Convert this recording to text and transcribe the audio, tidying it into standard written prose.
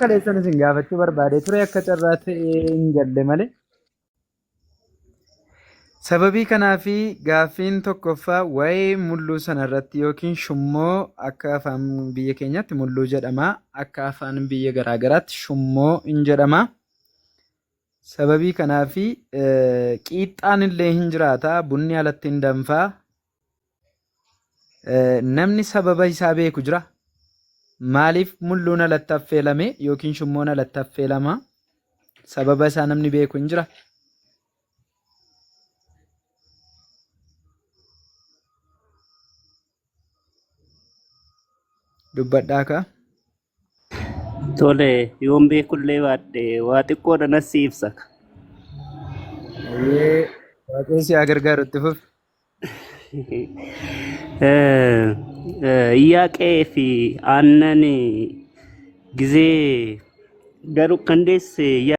kaleessan isin gaafachuu barbaade ture akka carraatti hin galle malee. Sababii kanaafi gaaffiin tokkoffaa waa'ee mulluu sanarratti yookiin shummoo akka afaan biyya keenyatti mulluu jedhama. Akka afaan biyya garaagaraatti shummoo hin jedhama. Sababii kanaafi qiixxaan illee hin jiraata. Bunni alatti hin danfaa. Namni sababa isaa beeku jira. Maaliif mulluun alatti affeelame yookiin shummoon alatti affeelama? Sababa isaa namni beeku hin jira. Dubbadhaa kaa. Tole yoon beekullee baadhe waa xiqqoodha nassi ibsa. Waaqayyo si haa gargaaru itti fufi. Iyyaaqee fi aannan ጊዜ ገሩ ከንዴስ